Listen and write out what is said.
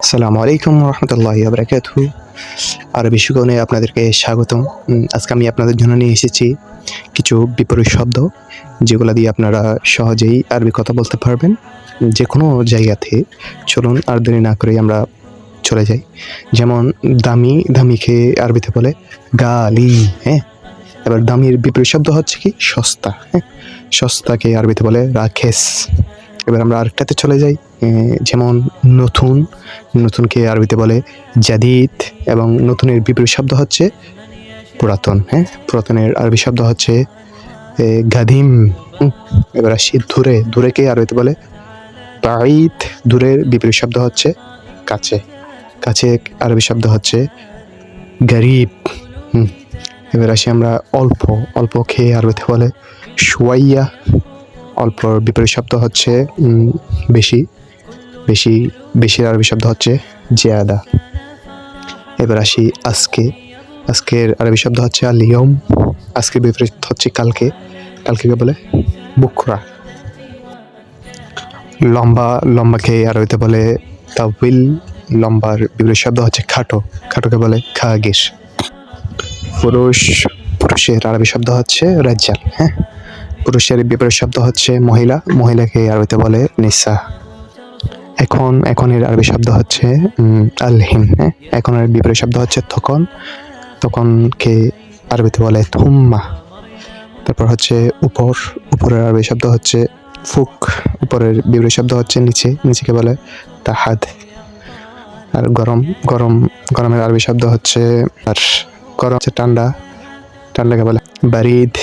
আসসালামু আলাইকুম রহমতুল্লাহি বারাকাতুহু। আরবি শিখনে আপনাদেরকে স্বাগতম। আজকে আমি আপনাদের জন্য নিয়ে এসেছি কিছু বিপরীত শব্দ, যেগুলা দিয়ে আপনারা সহজেই আরবি কথা বলতে পারবেন যে কোনো জায়গাতে। চলুন আর দেরি না করে আমরা চলে যাই। যেমন দামি, দামিকে আরবিতে বলে গালি, হ্যাঁ? এবার দামির বিপরীত শব্দ হচ্ছে কি? সস্তা, হ্যাঁ? সস্তাকে আরবিতে বলে রাখেস। এবার আমরা আরেকটাতে চলে যাই, যেমন নতুন, নতুনকে আরবিতে বলে জাদিদ, এবং নতুনের বিপরীত শব্দ হচ্ছে পুরাতন, হ্যাঁ? পুরাতনের আরবি শব্দ হচ্ছে গাদিম। এবার আসি দূরে, দূরেকে আরবিতে বলে বাঈদ, দূরের বিপরীত শব্দ হচ্ছে কাছে, কাছে আরবি শব্দ হচ্ছে গরিব। এবার আসি আমরা অল্প, অল্পকে আরবিতে বলে শুয়াইয়া, অল্পর বিপরীত শব্দ হচ্ছে বেশি, বেশি, বেশির আরবি শব্দ হচ্ছে জিয়াদা। এবার আসি আজকে, আজকের আরবি শব্দ হচ্ছে আল ইয়ৌম, আজকের বিপরীত হচ্ছে কালকে, কালকে বলে বুকরা। লম্বা, লম্বাকে আরবিতে বলে তাওইল, লম্বার বিপরীত শব্দ হচ্ছে খাটো, খাটোকে বলে খাগির। পুরুষ, পুরুষের আরবি শব্দ হচ্ছে রাজ্জাল, হ্যাঁ? পুরুষের বিপরীত শব্দ হচ্ছে মহিলা, মহিলাকে আরবিতে বলে নিসা। এখন, এখনের আরবি শব্দ হচ্ছে আলহিন, হ্যাঁ? এখনের বিপরীত শব্দ হচ্ছে তখন, তখনকে আরবিতে বলে থুম্মা। তারপর হচ্ছে উপর, উপরের আরবি শব্দ হচ্ছে ফুক, উপরের বিপরীত শব্দ হচ্ছে নিচে, নিচেকে বলে তাহাদ। আর গরম, গরম, গরমের আরবি শব্দ হচ্ছে আর গরম হচ্ছে ঠান্ডা, ঠান্ডাকে বলে বারিদ।